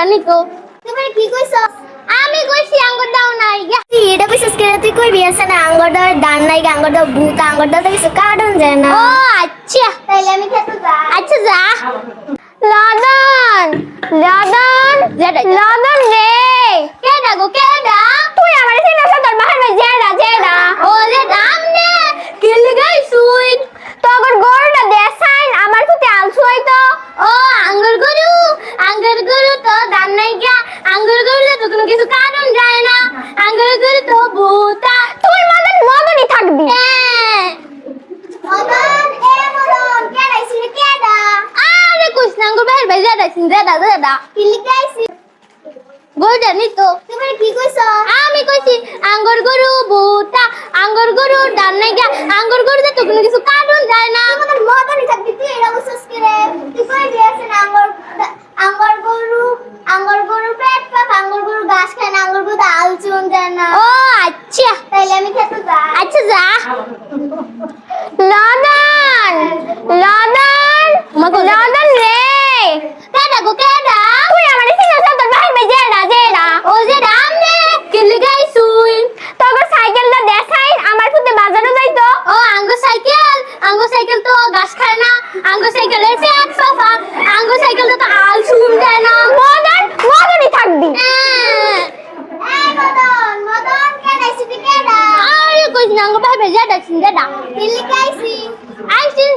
জানি তো তুমি কি কইছো আমি কইছি আঙ্গুর দাও নাই এটা কইছিস কেন তুই কইবি আছে না আঙ্গুর দাও দান নাই আঙ্গুর দাও ভূত আঙ্গুর দাও কিছু কাটন যায় না ও আচ্ছা তাইলে আমি খেতে যা আচ্ছা যা লাদন লাদন লাদন রে কেডা গো কেডা তুই আমারে চিনাস তোর বাহির ভাই জেডা জেডা ও রে দামনে কিল গাই সুই তোর গরুটা দেসাইন আমার ফুতে আলসু হইতো ও আঙ্গুর গরু তো দাম নাই গা আঙ্গুর গরু তো কোনো কিছু কারণ যায় না আঙ্গুর গরু তো ভূতা তুই মদনই থাকবি মদন কেডা ছিল কেডা আরে কইছ না আঙ্গুর বাহির ভাই জেডা ছিল জেডা কিল গাইছি গরু জানি তো তুমি কি কইছো আমি কইছি আঙ্গুর গরু ভূতা আঙ্গুর গরু দাম নাই গা আঙ্গুর গরু তো কোনো কিছু কারণ যায় না তোমাদের মদনই থাকবি তুই এরা বুঝছস কি রে তুই কই দিয়েছিস আঙ্গুর গরু পেট পাপ আঙ্গুর গরু ঘাস খায় না আঙ্গুর গরু আল চুন যায় না ও আচ্ছা তাইলে আমি খেতে যা আচ্ছা যা লাদন লাদন রে কেডা গো কেডা তুই আমারে চিনাস তোর ভাই ভাই জেডা জেডা ও জেডা আমনে কিল গাই সুই তোর সাইকেলটা দেখাই আমার ফুতে বাজানো যাইতো ও আঙ্গুর সাইকেল তো ঘাস খায় না আঙ্গুর সাইকেলের পেট ফাফা আঙ্গুর সাইকেল তো আল চুন যায় না মদনই থাকবি মদন কেডা সিটি কেডা আরে কইছ না আঙ্গুর ভাই ভাই জেডা জেডা কিল গাইছি আইছিস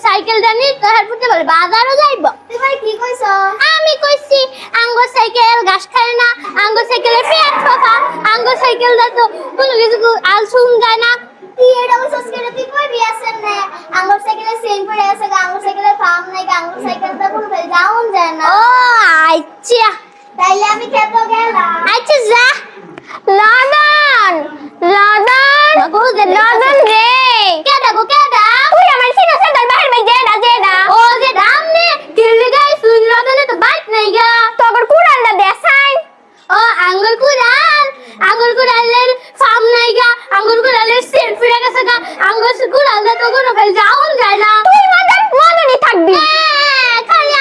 সাইকেল জানি তো হের ফুতে বলে বাজারও যাইব তুমি কি কইছো আমি কইছি আঙ্গুর সাইকেল ঘাস খায় না আঙ্গুর সাইকেলের পেট ফাফা আঙ্গুর সাইকেল তো কোনো কিছু আল চুন যায় না তুই এটা বুঝছস কেন তুই কইবি আছেন না আঙ্গুর সাইকেলের চেইন পড়ে আছে আঙ্গুর সাইকেলের পাম নাই আঙ্গুর সাইকেলটা পুরো ডাউন যায় না ও আচ্ছা তাইলে আমি খেতে গেলাম আচ্ছা যা লাদন রে কেডা গো কেডা তুই আমার চিনাস তোর বাহির ভাই জেডা জেডা ও যে দামনে কিল গাই সুই লাদনে তো বাইক নাই গা তোর কুড়ালটা দেখাই ও আঙ্গুর কুড়ালের ফার্ম নাই গা আঙ্গুর কুড়ালের সেট ফিরে গেছে গা আঙ্গুর কুড়ালটা তো কোনো ফেল যাওন যায় না তুই মদনই থাকবি খালি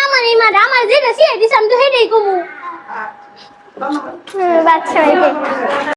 আমার যেটা শিয়ে দিছাম তো হেডেই কমু বাচ্চা হইবে